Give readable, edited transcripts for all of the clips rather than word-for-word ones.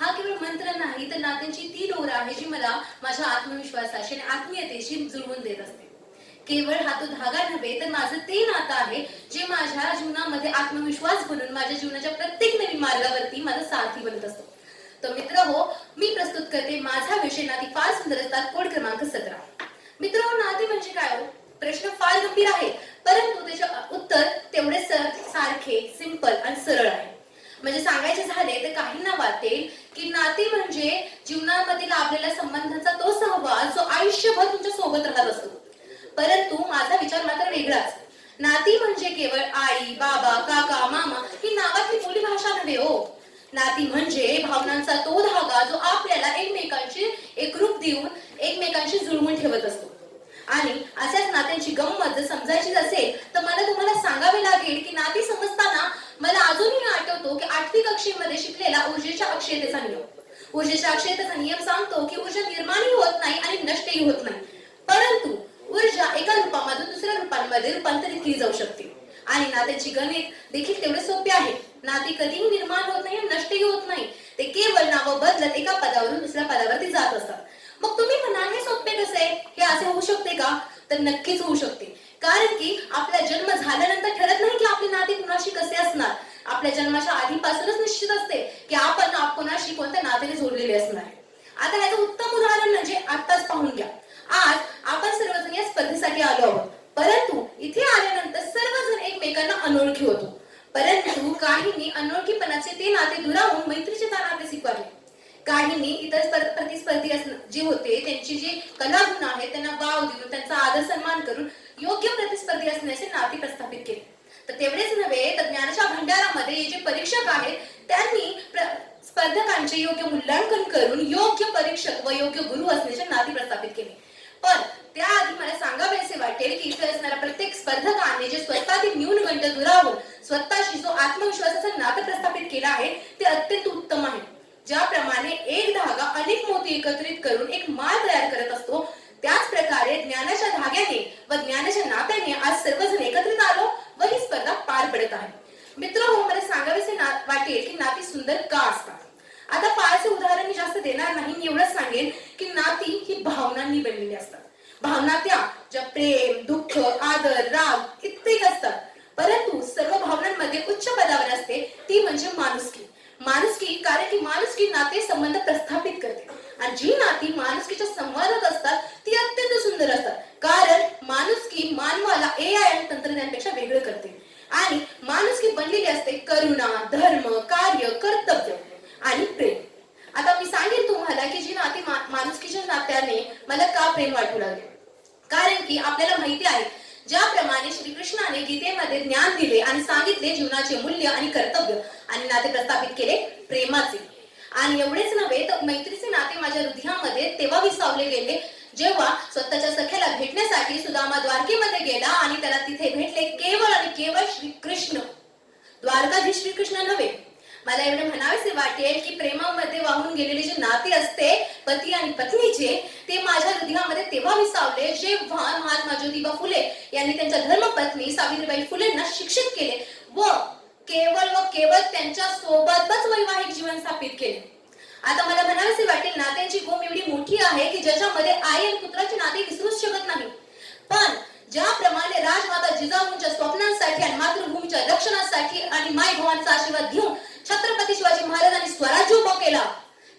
हा केवळ मंत्र नाही तर नात्यांची ती दोर आहे जी मला माझ्या आत्मविश्वासाशी आणि आत्मीयतेशी जुळवून देत असते. केवळ हा तो धागा नव्हे तर माझं ते नातं आहे जे माझ्या जीवनामध्ये आत्मविश्वास बनून माझ्या जीवनाच्या प्रत्येक नवीन मार्गावरती माझा सारथी बनत असतो. तर मित्र हो, मी प्रस्तुत करते माझा विषय नाती फार सुंदर असतात, कोड क्रमांक 17. मित्र हो, नाते म्हणजे काय हो? प्रश्न फार गंभीर आहे, परंतु त्याचे उत्तर तेवढे सारखे, सिंपल आणि सरळ आहे. म्हणजे सांगायचे झाले तर काहींना वाटेल की नाते म्हणजे जीवनामधील आपल्याला संबंधांचा तो सहवास जो आयुष्यभर तुमच्या सोबत राहत असतो. परंतु माझा विचार मात्र वेगळाच. नाती म्हणजे केवळ आई, बाबा, काका, मामा ही नावातली बोली भाषा नव्हे हो. नाती म्हणजे भावनांचा तो धागा जो आपल्याला एकमेकांची एकरूप देऊन एकमेकांशी जुळवून ठेवत असतो. आणि अशाच नात्यांची गंमत जर समजायची असेल तर मला तुम्हाला सांगावे लागेल की नाती समजताना मला अजूनही आठवतो की 8वी कक्षेमध्ये शिकलेला ऊर्जेच्या अक्षयतेचा नियम. ऊर्जेच्या अक्षयतेचा नियम सांगतो की ऊर्जा निर्माणही होत नाही आणि नष्टही होत नाही, परंतु ऊर्जा एका रूपामधून दुसऱ्या रूपांमध्ये रूपांतरित केली जाऊ शकते. आणि नात्याची गणित देखील तेवढे सोपे आहे. नाती कधीही निर्माण होत नाही आणि नष्टही होत नाही, ते केवळ नाव बदलत एका पदावरून दुसऱ्या पदावरती जात असतात. मग तुम्ही म्हणाल हे सोपे कसे? हे असे होऊ शकते का? तर नक्कीच होऊ शकते. कारण की आपला जन्म झाल्यानंतर ठरत नाही की आपले नाते कुणाशी कसे असणार. आपल्या जन्माच्या आधीपासूनच निश्चित असते की आपण कोणाशी कोणत्या नात्याने जोडलेले असणार. आता याचं उत्तम उदाहरण म्हणजे आत्ताच पाहून घ्या. आज आपण सर्वजण या स्पर्धेसाठी आलो आहोत, परंतु इथे आल्यानंतर सर्वजण एकमेकांना अनोळखी होतो. परंतु काहींनी अनोळखीपणाचे ते नाते दुरावून मैत्रीचे नाते स्वीकारले. काहींनी इतर प्रतिस्पर्धी जे होते त्यांची जी कलागुण आहेत त्यांना वाव देऊन त्यांचा आदर सन्मान करून योग्य प्रतिस्पर्धी असण्याचे नाते प्रस्थापित केले. तर तेवढेच नव्हे तर ज्ञानाच्या भंडारामध्ये जे परीक्षक आहेत त्यांनी स्पर्धकांचे योग्य मूल्यांकन करून योग्य परीक्षक व योग्य गुरु असण्याचे नाते प्रस्थापित केले. पण त्याआधी मला सांगावेसे वाटेल की इथे असणाऱ्या प्रत्येक स्पर्धकाने जे स्वतःतील न्यूनगंड दुरावून स्वतःशी जो आत्मविश्वासाचं नातं प्रस्थापित केलं आहे ते अत्यंत उत्तम आहे. ज्याप्रमाणे एक धागा अनेक मोती एकत्रित करून एक माळ तयार करत असतो, त्याच प्रकारे ज्ञानाच्या धाग्याने व ज्ञानाच्या नात्याने आज सर्वजण एकत्रित आलो व ही स्पर्धा पार पडत आहे. मित्र हो, मला सांगावेसे वाटेल की नाती सुंदर का असतात. आता फारसे उदाहरण मी जास्त देणार नाही, मी एवढंच सांगेन की नाती ही भावनांनी बनलेली असतात. भावना ज्या प्रेम, दुःख, आदर, राग इत्यादी असतात. परंतु सर्व भावनांमध्ये उच्च पदावर असते ती म्हणजे माणुसकी. माणुसकी कारण की माणुसकी नाते संबंध प्रस्थापित करते आणि जी नाती माणुसकीच्या संवादात असतात ती अत्यंत सुंदर असतात. कारण माणुसकी मानवाला AI आणि तंत्रज्ञानापेक्षा वेगळं करते आणि माणुसकी बनलेली असते करुणा, धर्म, कार्य, कर्तव्य आणि प्रेम. आता मी सांगेन तुम्हाला की जी नाती माणुसकीच्या नात्याने मला का प्रेम वाटू लागले. कारण की आपल्याला माहिती आहे ज्याप्रमाणे श्रीकृष्णाने गीतेमध्ये ज्ञान दिले आणि सांगितले जीवनाचे मूल्य आणि कर्तव्य आणि नाते प्रस्थापित केले प्रेमाचे. आणि एवढेच नव्हे तर मैत्रीचे नाते माझ्या हृदयामध्ये तेव्हा विसावले गेले जेव्हा स्वतःच्या सख्याला भेटण्यासाठी सुदामा द्वारकेमध्ये गेला आणि त्याला तिथे भेटले केवळ आणि केवळ श्रीकृष्ण. द्वारकाधीश श्रीकृष्ण नव्हे. मला एवढे म्हणावेसे वाटेल की प्रेमामध्ये वाहून गेलेले जे नाते असते पती आणि पत्नीचे ते माझ्या हृदयामध्ये तेव्हा विसावले जेव्हा महात्मा ज्योतिबा फुले यांनी त्यांच्या धर्मपत्नी सावित्रीबाई फुलेंना शिक्षित केले व केवळ त्यांच्या सोबतच वैवाहिक जीवन स्थापित केले. आता मला म्हणावेसे वाटेल नात्यांची गोम एवढी मोठी आहे की ज्याच्यामध्ये आई आणि पुत्राचे नाते विसरूच शकत नाही. पण ज्याप्रमाणे राजमाता जिजाऊंच्या स्वप्नांसाठी आणि मातृभूमीच्या रक्षणासाठी आणि माय भवानीचा आशीर्वाद घेऊन छत्रपती शिवाजी महाराजांनी स्वराज्य उभं केला,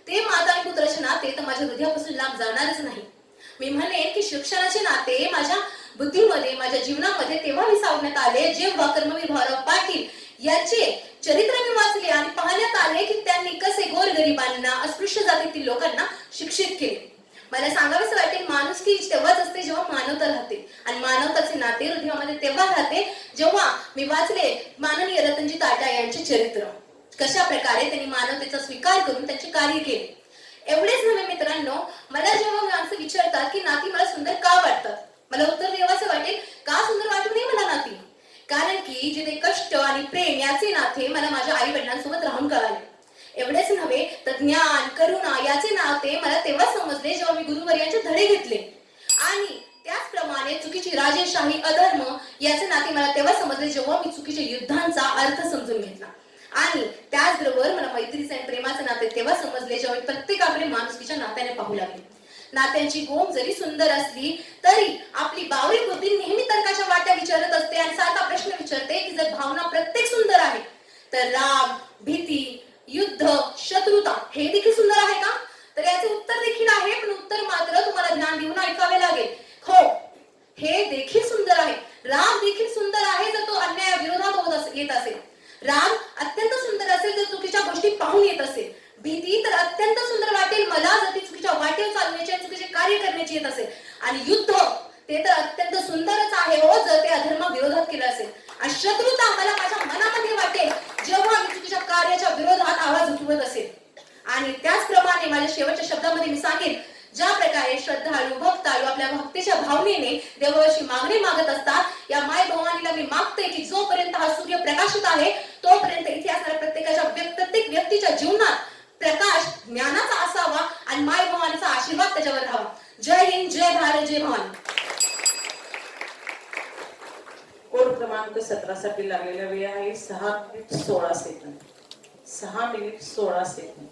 ते माता आणि पुत्राचे नाते तर माझ्या हृदयापासून लांब जाणारच नाही. मी म्हणेन की शिक्षणाचे नाते माझ्या बुद्धीमध्ये माझ्या जीवनामध्ये तेव्हा विसावण्यात आले जेव्हा कर्मवीर भाऊराव पाटील याचे चरित्र मी वाचले आणि पाहण्यात आले की त्यांनी कसे गोरगरिबांना, अस्पृश्य जातीतील लोकांना शिक्षित केले. मला सांगावेसे वाटेल माणुसकी तेव्हाच असते जेव्हा मानवता राहते आणि मानवताचे नाते हृदयामध्ये तेव्हा राहते जेव्हा मी वाचले माननीय रतनजी टाटा यांचे चरित्र, कशा प्रकारे त्यांनी मानवतेचा स्वीकार करून त्यांचे कार्य केले. एवढेच नव्हे मित्रांनो, मला जेव्हा माणसं विचारतात की नाती मला सुंदर का वाटतात, मला उत्तर द्यावंसे वाटेल का सुंदर वाटू नये मला नाती. कारण की जिथे कष्ट आणि प्रेम याचे नाते मला माझ्या आई वडिलांसोबत राहून कळाले. एवढेच नव्हे तर ज्ञान, करुणा याचे नाते मला तेव्हा समजले जेव्हा मी गुरुवर्यांचे धडे घेतले. आणि त्याचप्रमाणे चुकीची राजेशाही, अधर्म याचे नाते मला तेव्हा समजले जेव्हा मी चुकीच्या युद्धांचा अर्थ समजून घेतला. आणि त्याचबरोबर मला मैत्रीचं आणि प्रेमाचं नाते तेव्हा समजले जेव्हा मी प्रत्येकाकडे माणुसकीच्या नात्याने पाहू लागले. नात्यांची गोम जरी सुंदर असली तरी आपली बावरी बुद्धी नेहमी तर्काच्या वाट्या विचारत असते आणि सारखा प्रश्न विचारते की जर भावना प्रत्येक सुंदर आहे तर राग, भीती, युद्ध, शत्रुता हे देखील सुंदर आहे का? तर याचे उत्तर देखील आहे, पण उत्तर मात्र तुम्हाला ध्यान देऊन ऐकावे लागेल. हो, हे देखील सुंदर आहे. राग देखील सुंदर आहे जर तो अन्याया विरोधात येत असेल. राग अत्यंत सुंदर असेल जर चुकीच्या गोष्टी पाहून येत असेल. भीती तर अत्यंत सुंदर वाटेल मला जर ती चुकीच्या वाटेवर चालण्याची आणि चुकीचे कार्य करण्याची येत असेल. आणि युद्ध ते तर अत्यंत सुंदरच आहे हो जर ते अधर्मा विरोधात केलं असेल. आणि शत्रुता मला माझ्या मनामध्ये वाटेल जेव्हा मी चुकीच्या कार्याच्या विरोधात आवाज उठवत असेल. आणि त्याचप्रमाणे माझ्या शेवटच्या शब्दामध्ये मी सांगेन, ज्या प्रकारे श्रद्धाळू भक्ताळू आपल्या भक्तीच्या भावनेने देवाशी मागणी मागत असतात, या माय भवानीला मी मागते की जोपर्यंत हा सूर्य प्रकाशित आहे तोपर्यंत इथे असणाऱ्या प्रत्येक व्यक्तीच्या जीवनात प्रकाश ज्ञानाचा असावा आणि माय भवानीचा आशीर्वाद त्याच्यावर राहावा. जय हिंद, जय भारत, जय भवानी. कोड क्रमांक 17 साठी लागलेला वेळ आहे 6 मिनिट 16 सेकंद. 6 minute 16 second.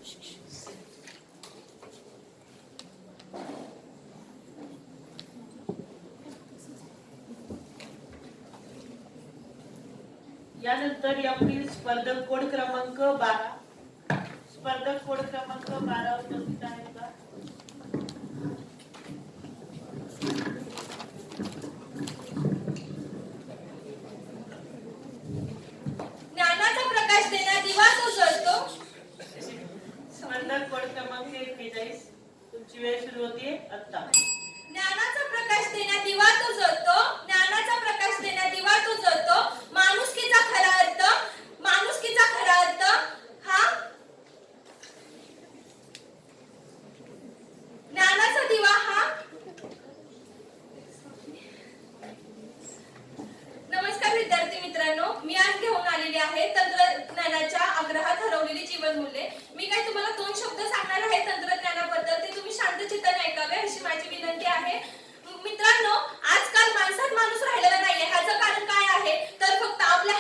यानंतर यापुढील स्पर्धक कोड क्रमांक 12 उपस्थित आहेत का? ज्ञानाचा प्रकाश देणारा दिवा तो जळतो. स्पर्धक कोड क्रमांक 41 तुमची वेळ सुरू होते आता. ज्ञानाचा प्रकाश देणारा दिवा तो जळतो. ज्ञानाचा प्रकाश देणारा दिवा तो जळतो. माणुसकीचा खरा अर्थ हा ज्ञानाचा दिवा हा. नमस्कार विद्यार्थी मित्रांनो, मी आज घेऊन आलेले आहे तंत्रज्ञानाच्या आग्रहात हरवलेली जीवनमूल्ये. मी काय तुम्हाला 2 शब्द सांगणार आहे तंत्रज्ञानाबद्दल, ते तुम्ही शांत चित्ताने ऐकावे अशी माझी विनंती आहे. मित्रांनो, आजकाल माणसात माणूस राहिलेला नाहीये. ह्याचं कारण काय आहे तर फक्त आपल्या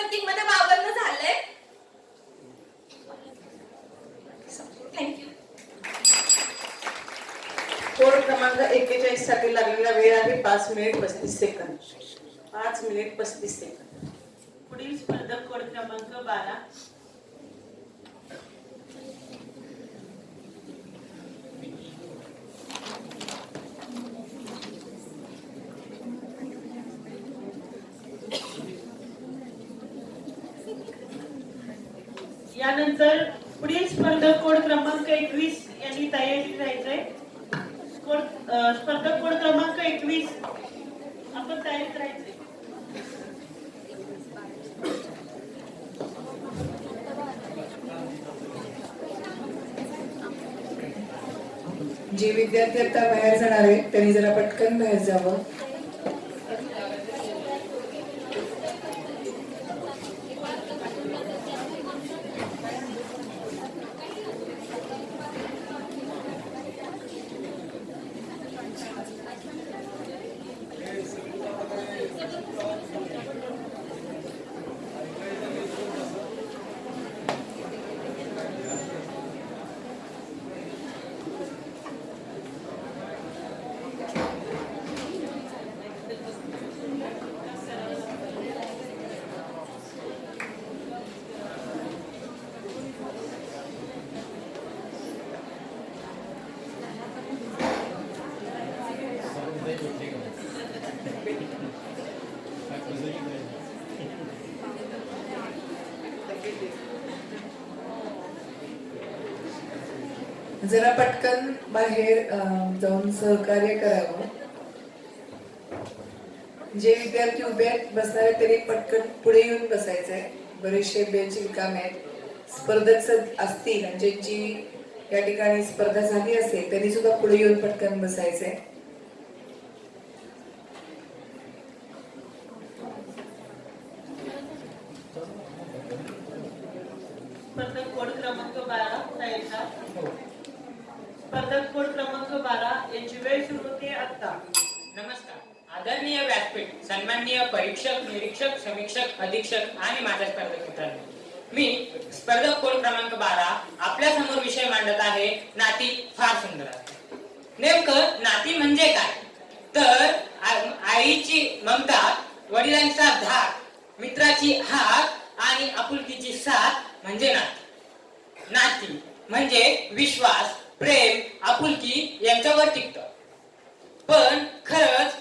प्रतीक मध्ये वावरणं झालंय. थँक्यू. कोड क्रमांक 41 साठी लागलेला वेळ आहे 5 मिनिट 35 सेकंद. 5 minute 35 second. पुढील स्पर्धक कोड क्रमांक 12. यानंतर पुढील स्पर्धक कोड क्रमांक 21 यांनी तयारी करायचंय. स्पर्धक कोड क्रमांक 21 आपण तयारी करायचंय. जे विद्यार्थी आता बाहेर जाणार आहेत त्यांनी जरा पटकन बाहेर जावं. जरा पटकन बाहेर जाऊन सहकार्य करावं. जे विद्यार्थी उभे बसणार आहेत त्यांनी पटकन पुढे येऊन बसायचंय. बरेचसे बेंच रिकामे आहेत. स्पर्धक असतील आणि ज्यांची या ठिकाणी स्पर्धा झाली असेल त्यांनी सुद्धा पुढे येऊन पटकन बसायचंय. स्पर्धक कोड क्रमांक 12 तयारीचा. स्पर्धक कोड क्रमांक 12 यांची वेळ सुरू होते आता. नमस्कार. आदरणीय व्यासपीठ, सन्माननीय परीक्षक, निरीक्षक, समीक्षक, अधीक्षक आणि माझ्या स्पर्धक मित्रांनो, मी स्पर्धक कोड क्रमांक 12 आपल्या समोर विषय मांडत आहे. नाती फार सुंदर असते. नेमकं नाती म्हणजे काय? तर आईची ममता, वडिलांचा धाक, मित्राची हाक आणि आपुलकीची साथ म्हणजे नाती. नाती म्हणजे विश्वास, प्रेम, आपुलकी यांच्यावर टिकतं. पण खरंच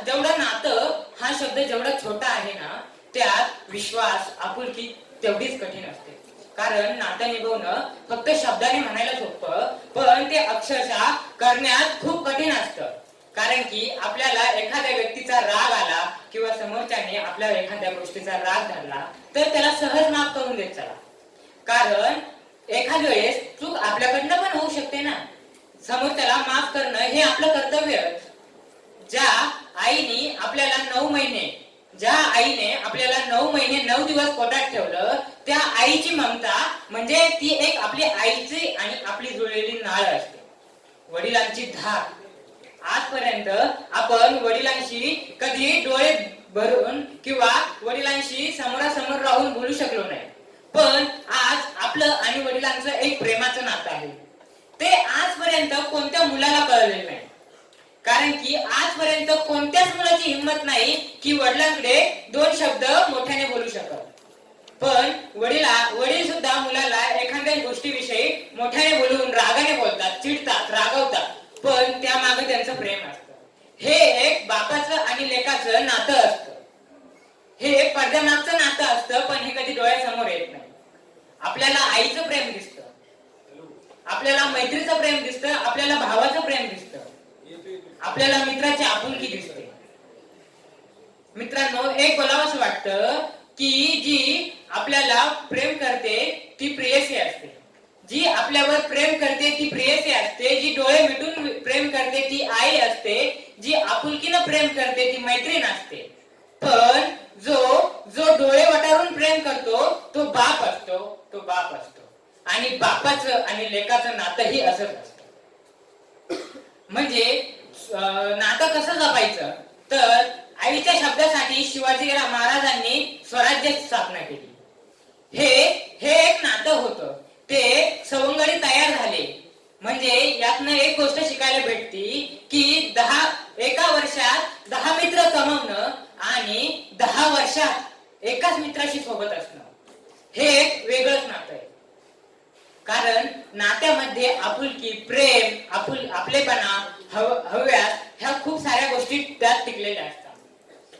जेवढं नातं हा शब्द जेवढा छोटा आहे ना, त्यात विश्वास, आपुलकी तेवढीच कठीण असते. कारण नातं निभवणं फक्त शब्दाने म्हणायला सोपं, पण ते अक्षरशः करण्यात खूप कठीण असतं. कारण की आपल्याला एखाद्या व्यक्तीचा राग आला किंवा समोरच्याने आपल्या एखाद्या गोष्टीचा राग धरला तर त्याला सहज माफ करून देत चला. कारण एखाद्या वेळेस चूक आपल्याकडनं पण होऊ शकते ना. समोरच्याला माफ करणं हे आपलं कर्तव्य. ज्या आईने आपल्याला 9 महिने 9 दिवस पोटात ठेवलं, त्या आईची ममता म्हणजे ती एक आपली आईची आणि आपली जुळलेली नाळ असते. वडिलांची धाक. आजपर्यंत आपण वडिलांशी कधी डोळे भरून किंवा वडिलांशी समोरासमोर राहून बोलू शकलो नाही. पण आज आपलं आणि वडिलांचं एक प्रेमाचं नातं आहे. ते आजपर्यंत कोणत्या मुलाला कळलेलं नाही. कारण की आजपर्यंत कोणत्याच मुलाची हिंमत नाही की वडिलांकडे 2 शब्द मोठ्याने बोलू शकत. पण वडील सुद्धा मुलाला एखाद्या गोष्टीविषयी मोठ्याने बोलून रागाने बोलतात, चिडतात, रागवतात. पण त्या मागे त्यांचं प्रेम असतं. हे एक बापाचं आणि लेकाचं नातं असतं. हे एक पडद्यामागचं नातं असतं, पण हे कधी डोळ्यासमोर येत नाही. आपल्याला आईचं प्रेम दिसतं, आपल्याला मैत्रीचं प्रेम दिसतं, आपल्याला भावाचं प्रेम दिसतं, आपल्याला मित्राची आपुलकी दिसते. मित्रांनो, एक बोलावंसं वाटतं की जी आपल्याला प्रेम करते ती प्रेयसी असते. जी आपल्यावर प्रेम करते ती प्रेयसी असते. जी डोळे मिटून प्रेम करते ती आई असते. जी आपुलकीनं प्रेम करते ती मैत्रीण असते. पण जो डोळे वटारून प्रेम करतो तो बाप असतो. आणि बापाचं आणि लेकाचं नातंही असंच असतं. म्हणजे नातं कसं जपायचं? तर आईच्या शब्दासाठी शिवाजी महाराजांनी स्वराज्य स्वराज्याची स्थापना केली. हे एक नातं होतं, ते सवंगडी तयार झाले. म्हणजे यातनं एक गोष्ट शिकायला भेटती की एका वर्षात 10 मित्र कमवणं आणि 10 वर्षात एकाच मित्राशी सोबत असणं हे एक वेगळंच नातं आहे. कारण नात्यामध्ये आपुलकी, प्रेम, आपलेपणा, हव्यास ह्या खूप साऱ्या गोष्टी त्यात टिकलेल्या असतात.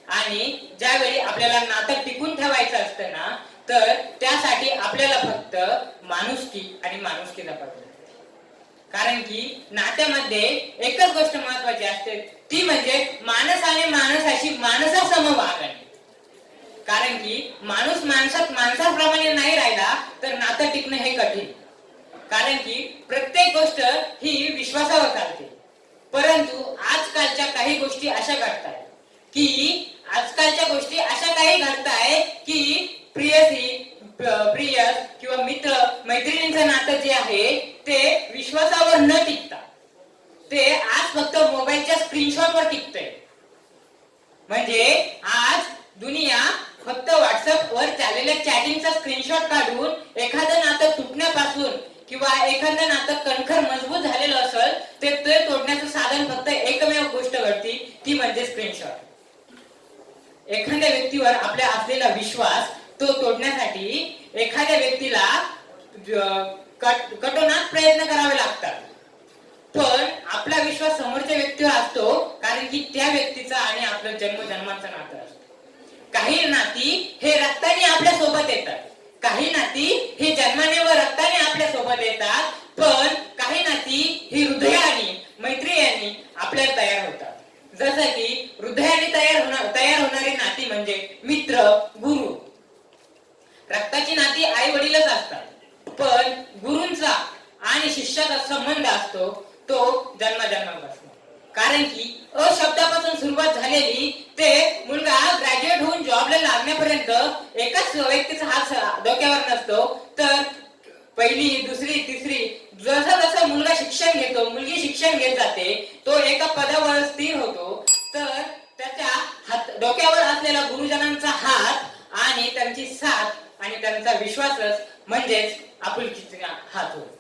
आणि ज्यावेळी आपल्याला नातं टिकून ठेवायचं असतं ना, तर त्यासाठी आपल्याला फक्त माणुसकी आणि माणुसकी जपावी. कारण की नात्यामध्ये एकच गोष्ट महत्वाची असते, ती म्हणजे माणसाने माणसाशी माणसासम वागणे. कारण की माणूस माणसाप्रमाणे नाही राहिला तर नातं टिकणं हे कठीण. कारण की प्रत्येक गोष्ट ही विश्वासावर चालते. परंतु आजकालच्या काही गोष्टी अशा घडताय की प्रियस किंवा मित्र मैत्रिणींचं नातं जे आहे ते विश्वासावर न टिकता ते आज फक्त मोबाईलच्या स्क्रीनशॉटवर टिकतंय. म्हणजे आज दुनिया फक्त व्हॉट्सअप वर चाललेल्या चॅटिंगचा स्क्रीनशॉट काढून एखादं नातं तुटण्यापासून किंवा एखादं नातं कणखर मजबूत झालेलं असेल ते तोडण्याचं साधन फक्त एकमेव गोष्ट घडती, ती म्हणजे स्क्रीनशॉट. एखाद्या व्यक्तीवर आपल्या असलेला विश्वास तो तोडण्यासाठी एखाद्या व्यक्तीला कठोनात प्रयत्न करावे लागतात. पण आपला विश्वास समोरच्या व्यक्तीवर असतो कारण की त्या व्यक्तीचा आणि आपलं जन्मजन्माचं नातं असतं. काही नाती हे रक्ताने आपल्या सोबत येतात, काही नाती ही जन्माने व रक्ताने आपल्या सोबत येतात, पण काही नाती ही हृदयाने मैत्रियाने आपल्याला तयार होतात. जसं की हृदयाने तयार होणारी नाती म्हणजे मित्र, गुरु. रक्ताची नाती आई वडीलच असतात, पण गुरूंचा आणि शिष्याचा संबंध असतो तो जन्मजन्मापासून. कारण की शब्दापासून सुरुवात झालेली ते मुलगा ग्रॅज्युएट होऊन जॉबला लागण्यापर्यंत एकाच व्यक्तीचा हात डोक्यावर नसतो, तर पहिली, दुसरी, तिसरी जसं जसं मुलगा शिक्षण घेतो, मुलगी शिक्षण घेत जाते, तो एका पदावर स्थिर होतो, तर त्याच्या डोक्यावर असलेला गुरुजनांचा हात आणि त्यांची साथ आणि त्यांचा विश्वासच म्हणजेच आपुलकीचा हात होतो.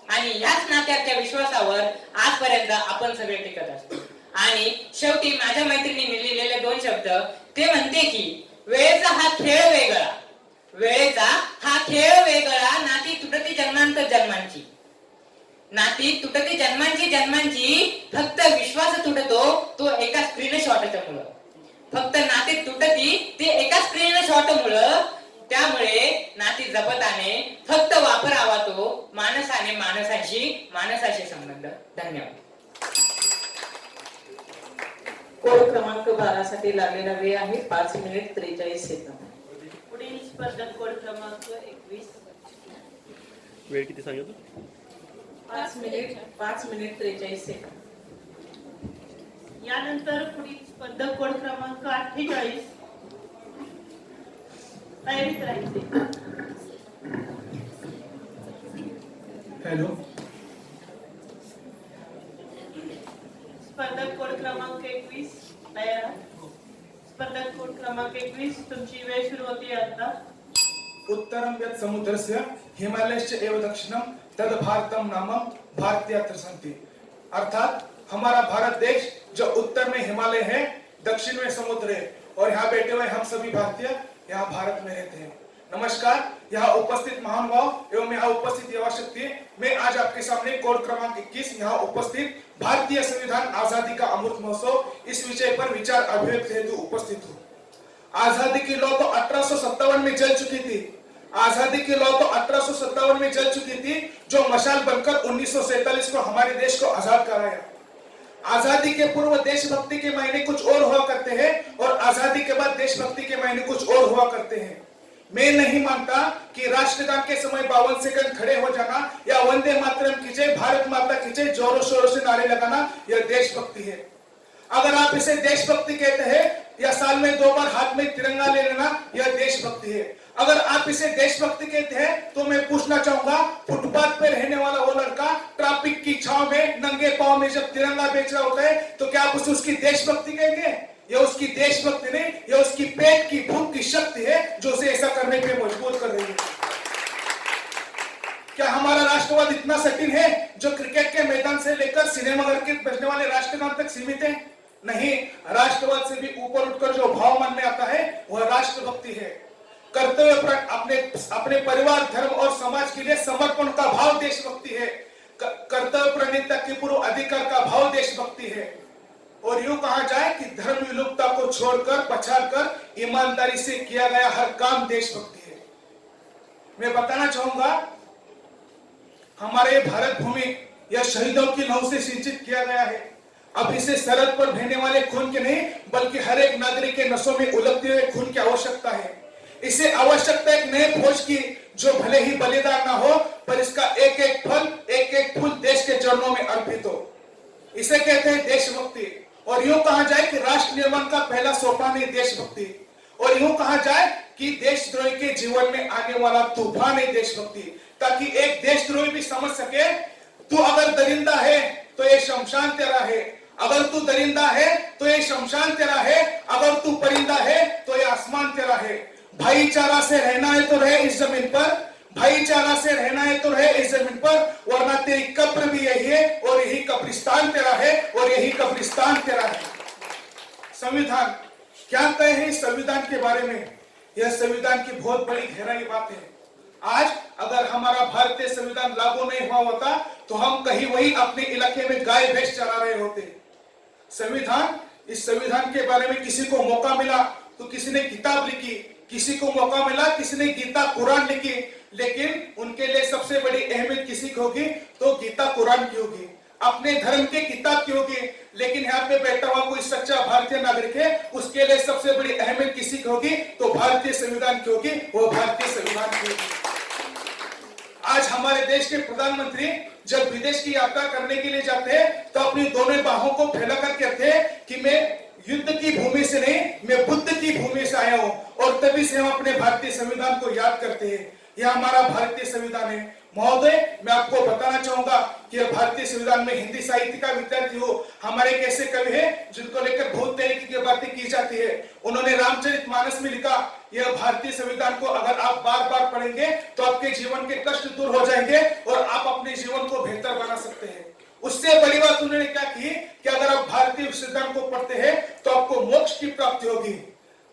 आणि ह्याच नात्याच्या विश्वासावर आजपर्यंत आपण सगळे टिकत असतो. आणि शेवटी माझ्या मैत्रिणीने लिहिलेले 2 शब्द ते म्हणते की वेळेचा हा खेळ वेगळा, वेळेचा हा खेळ वेगळा, नाती तुटती जन्मांत जन्मांची, नाती तुटती जन्मांची, फक्त विश्वास तुटतो तो एका स्क्रीनशॉटच्या मुळे. फक्त नाती तुटती ते एका स्क्रीनशॉट मुळे. त्यामुळे नाती जपताने फक्त वापरावा तो माणसाने माणसाशी संबंध. धन्यवाद. कोड क्रमांक 12 साठी लागलेला वेळ आहे 5 मिनिट 43 सेकंद. पुढील स्पर्धक कोड क्रमांक 21. वेळ किती सांगितलं? 5 मिनिट 43 सेकंद. यानंतर पुढील स्पर्धक कोड क्रमांक 48. तयारीत राहायचे. हॅलो. स्पर्धक कोड क्रमांक 21 तयार. स्पर्धक कोड क्रमांक 21 तुमची वेळ सुरू होती आता. उत्तरम यत् समुद्रस्य हिमालयश्च एव दक्षिणम तद भारतम नामम भारतीयत्र सन्ति. अर्थात हमारा भारत देश जो उत्तर में हिमालय है, दक्षिण में समुद्र है और यहाँ बैठे हुए हम सभी भारतीय यहाँ भारत में रहते हैं. नमस्कार. यहाँ उपस्थित महानुभाव एवं यहाँ उपस्थित युवा शक्ति, मैं आज आपके सामने कोड क्रमांक 21 यहाँ उपस्थित भारतीय संविधान आजादी का अमृत महोत्सव इस विषय पर विचार अभिव्यक्ति हेतु उपस्थित हूँ. आजादी की लौ तो 1857 में जल चुकी थी. आजादी की लौ तो 1857 में जल चुकी थी, जो मशाल बनकर 1947 को हमारे देश को आजाद कराया. आजादी के पूर्व देशभक्ति के महीने कुछ और हुआ करते हैं और आजादी के बाद देशभक्ति के महीने कुछ और हुआ करते हैं. मैं नहीं मानता कि राष्ट्रगान के समय 52 सेकंड खड़े हो जाना या वंदे मातरम की जय, भारत माता की जय जोरों शोरों से नारे लगाना यह देशभक्ति है. अगर आप इसे देशभक्ति कहते हैं या साल में 2 बार हाथ में तिरंगा ले लेना यह देशभक्ति है. अगर आप इसे देशभक्ति कहते हैं तो मैं पूछना चाहूंगा, फुटपाथ पे रहने वाला वो लड़का ट्रैफिक की छांव में नंगे पांव में जब तिरंगा बेच रहा होता है तो क्या आप उसे उसकी देशभक्ति कहेंगे? यह उसकी देशभक्ति नहीं, यह उसकी पेट की भूख की शक्ति है जो उसे ऐसा करने पे मजबूर कर रही है। क्या हमारा राष्ट्रवाद इतना सटीक है जो क्रिकेट के मैदान से लेकर सिनेमाघर के बजने वाले राष्ट्रगान तक सीमित है? नहीं, राष्ट्रवाद से भी ऊपर उठकर जो भाव मन में आता है वह राष्ट्रभक्ति है। कर्तव्य अपने परिवार, धर्म और समाज के लिए समर्पण का भाव देशभक्ति है। कर्तव्य प्रणीता के पूर्व अधिकार का भाव देशभक्ति है। और यूं कहा जाए कि धर्म विलुप्तता को छोड़कर पछाड़कर ईमानदारी से किया गया हर काम देशभक्ति है। मैं बताना चाहूंगा, हमारे भारत भूमि यह शहीदों की लहू से सिंचित किया गया है। अब इसे सरहद पर बहने वाले खून के नहीं बल्कि हर एक नागरिक के नसों में उलगते हुए खून की आवश्यकता है। इसे आवश्यकता एक नए फौज की जो भले ही बलिदान ना हो पर इसका एक एक फल, एक एक फूल देश के चरणों में अर्पित हो। इसे कहते हैं देशभक्ति। और यूं कहा जाए कि राष्ट्र निर्माण का पहला सोपान है देशभक्ति। और यूं कहा जाए कि देशद्रोही के जीवन में आने वाला तूफान है देशभक्ति, ताकि एक देशद्रोही भी समझ सके तू अगर दरिंदा है तो ये शमशान तेरा है, अगर तू दरिंदा है तो ये शमशान तेरा है, अगर तू परिंदा है तो ये आसमान तेरा है। भाईचारा से रहना है तो रहे इस जमीन पर, भाईचारा से रहना है तो रहे इस जमीन पर, वरना तेरी कब्र भी यही है और यही कब्रिस्तान तेरा है और यही कब्रिस्तान तेरा है। संविधान क्या कहे हैं इस संविधान के बारे में? यह संविधान की बहुत बड़ी गहराई बात है। आज अगर हमारा भारतीय संविधान लागू नहीं हुआ होता तो हम कहीं वही अपने इलाके में गाय भैंस चरा रहे होते। संविधान, इस संविधान के बारे में किसी को मौका मिला तो किसी ने किताब लिखी, किसी को मौका मिला किसी ने गीता कुरान लिखी, लेकिन उनके लिए सबसे बड़ी अहमियत किसी की होगी तो गीता कुरान की होगी, अपने धर्म की किताब की होगी। लेकिन यहाँ पे बैठा हुआ कोई सच्चा भारतीय नागरिक है, उसके लिए सबसे बड़ी अहमियत किसी की होगी तो भारतीय संविधान की होगी, वो भारतीय संविधान की होगी। आज हमारे देश के प्रधानमंत्री जब विदेश की यात्रा करने के लिए जाते हैं तो अपनी दोनों बाहों को फैलाकर कहते हैं कि मैं युद्ध की भूमि से नहीं, मैं बुद्ध की भूमि से आया हूं। और तभी से हम अपने भारतीय संविधान को याद करते हैं। यह हमारा भारतीय संविधान है। महोदय, मैं आपको बताना चाहूंगा कि भारतीय संविधान में हिंदी साहित्य का विद्यार्थी हो, हमारे एक ऐसे कवि हैं जिनको लेकर बहुत तरीके की बातें की जाती है। उन्होंने रामचरितमानस में लिखा, यह भारतीय संविधान को अगर आप बार बार पढ़ेंगे तो आपके जीवन के कष्ट दूर हो जाएंगे और आप अपने जीवन को बेहतर बना सकते हैं। उससे बड़ी बात उन्होंने क्या की कि अगर आप भारतीय संविधान को पढ़ते हैं तो आपको मोक्ष की प्राप्ति होगी।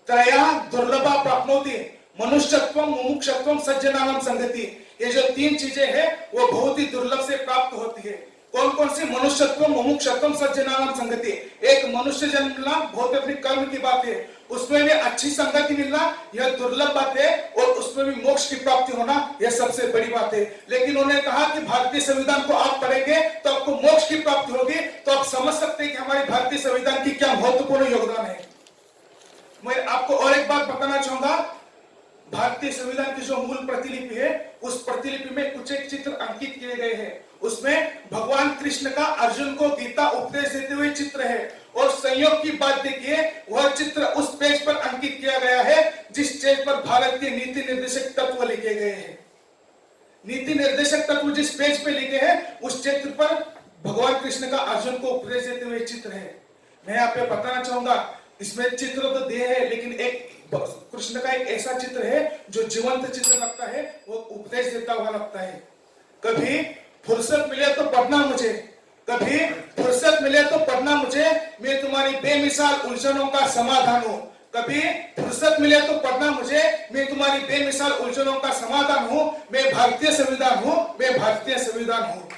त्रया दुर्लभा प्राप्नोति, मनुष्यत्वम, मुमुक्षत्वम, सज्जनानाम संगति। ये जो तीन चीजें हैं वो बहुत ही दुर्लभ से प्राप्त होती है। कौन कौन सी? मनुष्यत्व, मुमुक्षत्वम, सज्जनानाम संगति। एक मनुष्य जन्म मिलना बहुत अपने कर्म की बात है, उसमें भी अच्छी संगति मिलना यह दुर्लभ बात है, और उसमें भी मोक्ष की प्राप्ति होना यह सबसे बड़ी बात है। लेकिन उन्होंने कहा कि भारतीय संविधान को आप पढ़ेंगे तो आपको मोक्ष की प्राप्ति होगी। तो आप समझ सकते हैं कि हमारे भारतीय संविधान की क्या महत्वपूर्ण योगदान है। मैं आपको और एक बात बताना चाहूंगा, भारतीय संविधान की जो मूल प्रतिलिपि है उस प्रतिलिपि में कुछ एक चित्र अंकित किए गए हैं। उसमें भगवान कृष्ण का अर्जुन को गीता उपदेश देते हुए चित्र है। और संयोग की बात देखिए, वह चित्र उस पेज पर अंकित किया गया है जिस पेज पर भारत के नीति निर्देशक तत्व लिखे गए हैं। नीति निर्देशक तत्व जिस पेज पे लिखे हैं उस चित्र पर भगवान कृष्ण का अर्जुन को उपदेश देते हुए चित्र है। मैं यहाँ पे बताना चाहूंगा, इसमें चित्र तो दे है लेकिन एक कृष्ण का एक ऐसा चित्र है जो जीवंत चित्र लगता है, वो उपदेश देता हुआ लगता है। कभी फुर्सत मिले तो पढ़ना मुझे, कभी फुर्सत मिले तो पढ़ना मुझे, मैं तुम्हारी बेमिसाल उलझनों का समाधान हूँ। कभी फुर्सत मिले तो पढ़ना मुझे, मैं तुम्हारी बेमिसाल उलझनों का समाधान हूँ। मैं भारतीय संविधान हूँ, मैं भारतीय संविधान हूँ।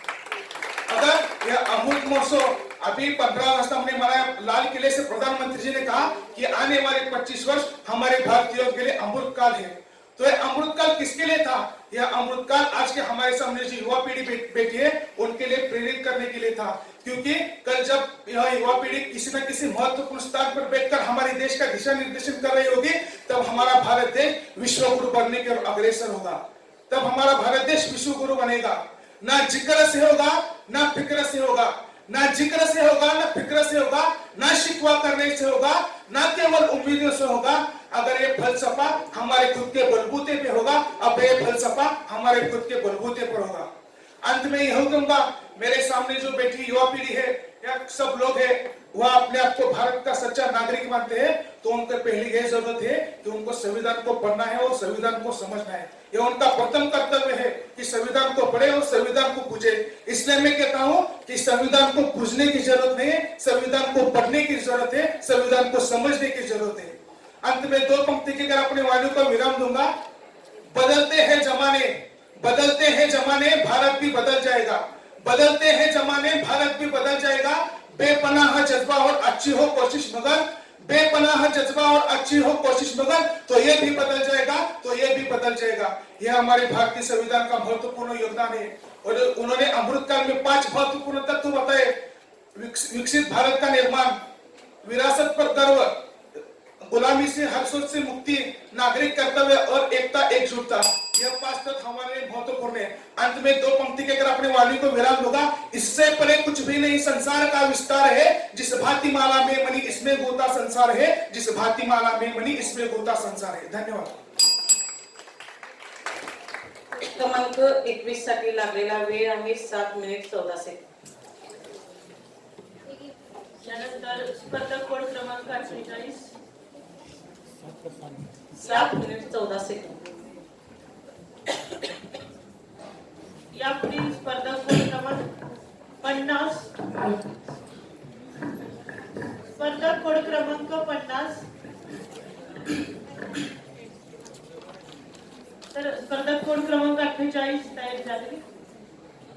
अगर यह अमृत महोत्सव अभी 15 अगस्त हमने मनाया, लाल किले से प्रधानमंत्री जी ने कहा कि आने वाले 25 वर्ष हमारे भारतीयों के लिए अमृत काल है। तो यह अमृत काल किसके लिए था? यह अमृत काल आज के हमारे सामने जो युवा पीढ़ी बैठी है उनके लिए प्रेरित करने के लिए था। क्योंकि कल जब यह युवा पीढ़ी किसी न किसी महत्वपूर्ण स्थान पर बैठकर हमारे देश का दिशा निर्देशन कर रही होगी, तब हमारा भारत देश विश्व गुरु बनने के अग्रसर होगा। तब हमारा भारत देश विश्व गुरु बनेगा। ना जिक्र से होगा, ना फिक्र से होगा, ना जिक्र से होगा, ना फिक्र से होगा, ना शिकवा करने से होगा, ना केवल उम्मीदों से होगा। अगर ये फलसफा हमारे खुद के बलबूते पे होगा, अब ये फलसफा हमारे खुद के बलबूते पर होगा। अंत में यही कहूंगा, मेरे सामने जो बैठी युवा पीढ़ी है या सब लोग है, वह अपने आप को भारत का सच्चा नागरिक मानते हैं, तो उनको पहली यह जरूरत है कि उनको संविधान को पढ़ना है और संविधान को समझना है। यह उनका प्रथम कर्तव्य है कि संविधान को पढ़े और संविधान को पूजे। इसलिए मैं कहता हूं कि संविधान को पूजने की जरूरत नहीं है, संविधान को पढ़ने की जरूरत है, संविधान को समझने की जरूरत है। अंत में 2 पंक्ति के अगर अपने वाणी को विराम दूंगा, बदलते हैं जमाने, बदलते हैं जमाने, भारत भी बदल जाएगा। बदलते हैं जमाने, भारत भी बदल जाएगा। बेपनाह जज्बा और अच्छी हो कोशिश मगर, बेपनाह जज्बा और अच्छी हो कोशिश मगर, तो ये भी बदल जाएगा, तो ये भी बदल जाएगा। यह हमारे भारतीय संविधान का महत्वपूर्ण योगदान है। और उन्होंने अमृतकाल में 5 महत्वपूर्ण तत्व बताए। विकसित भारत का निर्माण, विरासत पर गर्व, गुलामी से हर सोच से मुक्ति, नागरिक कर्तव्य और एकता एकजुटता, यह 5 तत्व हमारे लिए महत्वपूर्ण है। अंत में 2 पंक्ति के अगर अपने वाणी को विराम दूंगा, इससे परे कुछ भी नहीं संसार का विस्तार है, जिस भांति माला में मणि इसमें गोता संसार है, जिस भांति माला में मणि इसमें गोता संसार है। धन्यवाद। क्रमांक 21 साठी लागलेला वेळ आहे 7 मिनिट 14 सेकंद. यानंतर स्पर्धक कोड क्रमांक 48. 7 मिनिट 14 सेकंद. यापुढील स्पर्धक कोड क्रमांक 50. स्पर्धक कोड क्रमांक 50. तर स्पर्धक कोड क्रमांक 48 तयारी झाली.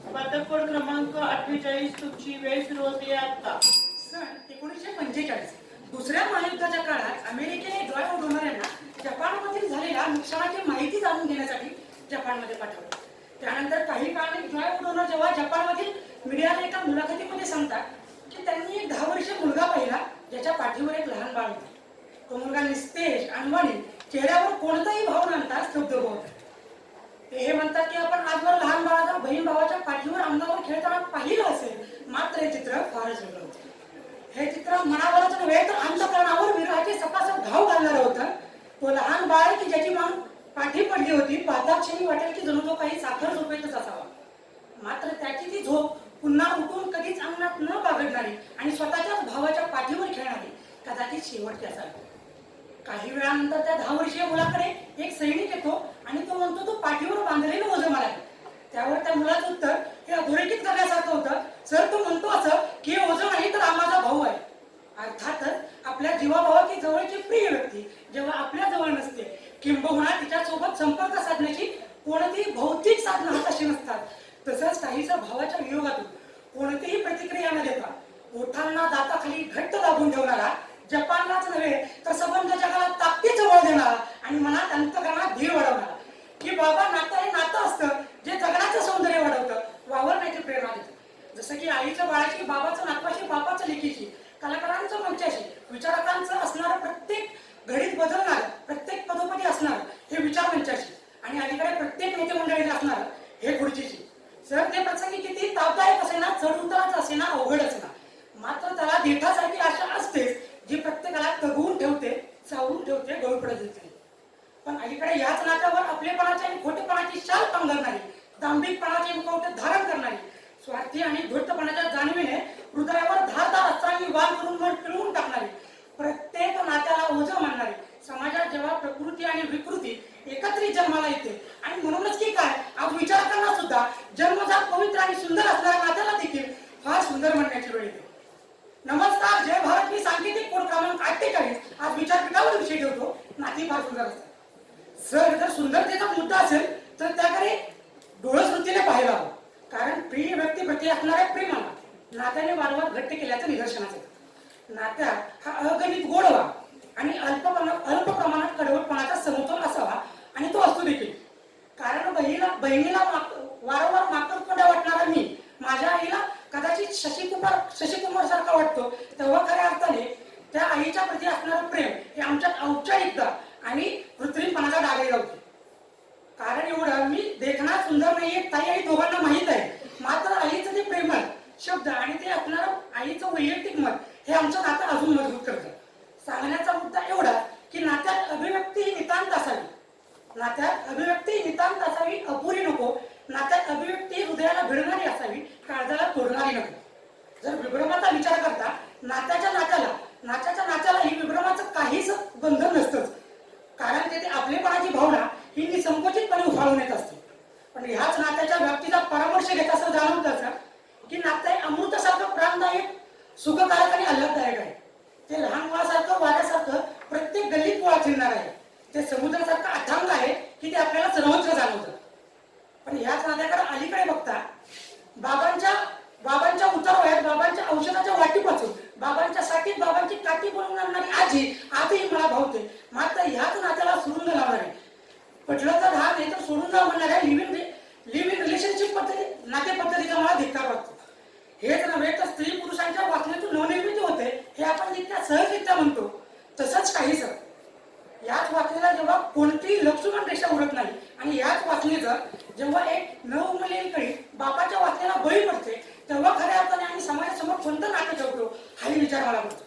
स्पर्धक कोड क्रमांक 48, तुमची वेळ सुरू होते आता. सन 1945 दुसऱ्या महायुद्धाच्या काळात अमेरिकेने जॉय उडवणाऱ्यांना जपानमधील झालेल्या नुकसानाची माहिती जाणून घेण्यासाठी जपानमध्ये पाठवलं. त्यानंतर काही काळाने जॉय उडवणार जेव्हा जपानमधील मीडियाला एका मुलाखतीमध्ये सांगतात की त्यांनी एक 10 वर्षीय मुलगा पाहिला ज्याच्या पाठीवर एक लहान बाळ होते. तो मुलगा निस्तेज, अनवाणी, चेहऱ्यावर कोणताही भाव नव्हता, स्तब्ध होता. ते हे म्हणतात की आपण आजवर लहान बाळाला बहीण भावाच्या पाठीवर अंगावर खेळताना पाहिलं असेल, मात्र हे चित्र फारच वेगळं होतं. हे चित्र मनावरच नव्हे तर अंतःकरणावर विरहाचे सपासप घाव घालणारं होतं. तो लहान बाळ की ज्याची मान पाठी पडली होती, पाहता क्षणी वाटेल की जणू तो काही साखर झोपेतच असावा. मात्र त्याची ती झोप पुन्हा उठून कधीच अंगणात न बागडणारी आणि स्वतःच्याच भावाच्या पाठीवर खेळणारी कदाचित शेवटची असावी. काही वेळानंतर त्या 10 वर्षीय मुलाकडे एक सैनिक येतो आणि तो म्हणतो, तो पाठीवर बांधलेलं ओझं मला आहे. त्यावर त्या मुलाचं उत्तर हे अधोरेखित करण्यासारखं होतं. सर, तो म्हणतो असं की हे ओझं नाही तर हा माझा भाऊ आहे. अर्थातच आपल्या जीवाभावाची जवळची प्रिय व्यक्ती जेव्हा आपल्या जवळ नसते, किंबहुना तिच्यासोबत संपर्क साधण्याची कोणतीही भौतिक साधनं हाताशी नसतात, तसंच काहीसं भावाच्या वियोगातून कोणतीही प्रतिक्रिया न देता ओठांना दाताखाली घट्ट दाबून ठेवणारा, जपानलाच नव्हे तर संबंध जगाला ताकदीचं बळ देणारा आणि मनात अंतःकरणात धीर वाढवणारा की बाबा नातं हे नातं असतं जे जगण्याचं सौंदर्य वाढवतं, वावरण्याची प्रेरणा देतं. जसं की आईच्या बाळाची, बाबाचं नातवाशी, बापाचं लेकीची, कलाकारांचं मंचाशी, विचारकांचं असणारं प्रत्येक घडीत बदलणारं, प्रत्येक पदोपदी असणारं हे विचार मंचाशी आणि अलीकडे प्रत्येक नेते मंडळीला असणारं हे खुर्चीशी. सर, ते प्रसंगी किती तापदायक असेना, चढ उताराच असेना, अवघड असेना, मात्र त्याला देठासारखी आशा असतेच जी प्रत्येकाला तगवून ठेवते, चावून ठेवते, गळू पडत देते. पण अलीकडे याच नात्यावर आपलेपणाची आणि खोटेपणाची शाल पांघरणारी, दांभिकपणाचे मुखवटे धारण करणारी, स्वार्थी आणि धूर्तपणाच्या जाणीवेने हृदयावर धारदार अस्त्रांनी वार करून मन पिळवून टाकणारी, प्रत्येक नात्याला ओझं मानणारी, समाजात जेव्हा प्रकृती आणि विकृती एकत्रित जन्माला येते आणि म्हणूनच की काय आज विचारकांना सुद्धा जन्मजात पवित्र आणि सुंदर असणाऱ्या नात्याला देखील फार सुंदर म्हणण्याची वेळ येते. नमस्कार, जय भारत. मी सांकेतिक कोड क्रमांक 48 आज विचारपीठावर विषय ठेवतो. नाती फार सुंदर असतात. सर, जर सुंदरतेचा मुद्दा असेल तर त्याकडे डोळसवृत्तीने पाहायला हवं. कारण प्रिय व्यक्तीप्रती असणाऱ्या प्रेमाला नात्याने वारंवार घट्ट केल्याचं निदर्शनास येतं. नात्यात हा अगणित गोडवा आणि अल्प प्रमाणात कडवटपणाचा समतोल असावा आणि तो असतो देखील. कारण बहिणीला वारंवार माकरतोंड्या वाटणारा मी माझ्या आईला कदाचित शशिकुमार सारखा वाटतो, तेव्हा खऱ्या अर्थाने त्या आईच्या प्रती असणारं प्रेम हे आमच्यात औपचारिकता आणि कृत्रिमपणाचा डागे लावते. कारण एवढं मी देखणा सुंदर नाहीये, ताई आई दोघांना माहीत आहे, मात्र आईचं ते प्रेमळ शब्द आणि ते असणारं आईचं वैयक्तिक मत हे आमचं नातं अजून मजबूत करतं. सांगण्याचा मुद्दा एवढा की नात्यात अभिव्यक्ती ही नितांत असावी, नात्यात अभिव्यक्ती नितांत असावी, अपुरी नको. नात्यात अभिव्यक्ती हृदयाला भिडणारी असावी, काळजाला तोडणारी नको. जर विभ्रमाचा विचार करता नात्याच्या नात्याला ही विभ्रमाचं काहीच बंधन नसतंच, कारण तेथे आपलेपणाची भावना ही निसंकोचितपणे उफाळून येत असते. पण ह्याच नात्याच्या व्याप्तीचा परामर्श घेत असं जाणवतं असं की नातं हे अमृतासारखं प्राणदायक, सुखकारक आणि आल्हाददायक आहे. ते लहान मुलासारखं, वाऱ्यासारखं प्रत्येक गल्लीत पोळा फिरणार आहे. ते समुद्रासारखं अथांग आहे की ते आपल्याला सर्वत्र जाणवतं. पण ह्याच नात्याकडे अलीकडे बघता बाबांच्या उतारवयात, बाबांच्या औषधाच्या वाटीपासून, बाबांच्या साठीत बाबांची काठी बनवून आणणारी आजी आजही मला भावते. मात्र ह्याच नात्याला सुरुंग लावणारे, पटलं तर हा नाही तर सोडून जा म्हणणाऱ्या लिव्ह इन रिलेशनशिप पद्धती, नाते पद्धतीचा मला धिक्कार वाटतो. हेच नव्हे तर स्त्री पुरुषांच्या वाचनेतून नवनिर्मिती होते हे आपण जितक्या सहजरित्या म्हणतो तसंच काहीच. याच वाचनेला जेव्हा कोणतीही लक्षुमन रेषा उडत नाही आणि याच वाचनेचं जेव्हा एक न उमललेली कळी बापाच्या वाचनेला बळी पडते, तेव्हा खऱ्या अर्थाने आणि समाजासमोर कोणतं नातं ठेवतो हाही विचार मला पडतो.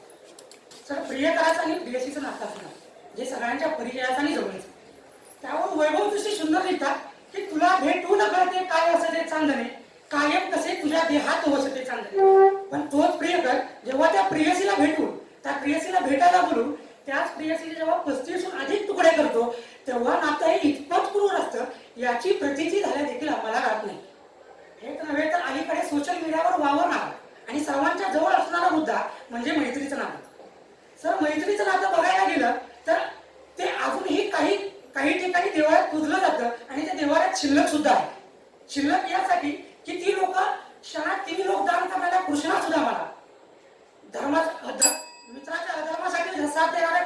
सर, प्रियकराचं आणि प्रियसीचं नातं असणार जे सगळ्यांच्या परिचयाचं आणि जवळचं. त्यावर वैभव दृष्टी सुंदर लिहितात की तुला भेटू न कळते काय असं ते चांदणे, कायम कसे तुझ्या देहात वसते चांदणे. पण तोच प्रियकर जेव्हा त्या प्रियसीला भेटून, त्या प्रियसीला भेटायला बोलून, त्याच प्रियसीने जेव्हा 35हून अधिक तुकडे करतो, तेव्हा नातं हे इतपत क्रूर असतं याची प्रतीची झाल्या देखील आम्हाला राहत नाही. हेच नव्हे तर अलीकडे सोशल मीडियावर वावरणारा आणि सर्वांच्या जवळ असणारा मुद्दा म्हणजे मैत्रीचं नातं. सर, मैत्रीचं नातं बघायला गेलं तर ते अजूनही काही ठिकाणी देवाळ्यात पुजलं जातं आणि त्या देवाळ्यात शिल्लक सुद्धा आहे. शिल्लक यासाठी की ती लोक क्षणात 3 लोक दान करणाऱ्या कृष्णा सुद्धा मला मित्राच्या अधर्मासाठी साथ देणाऱ्या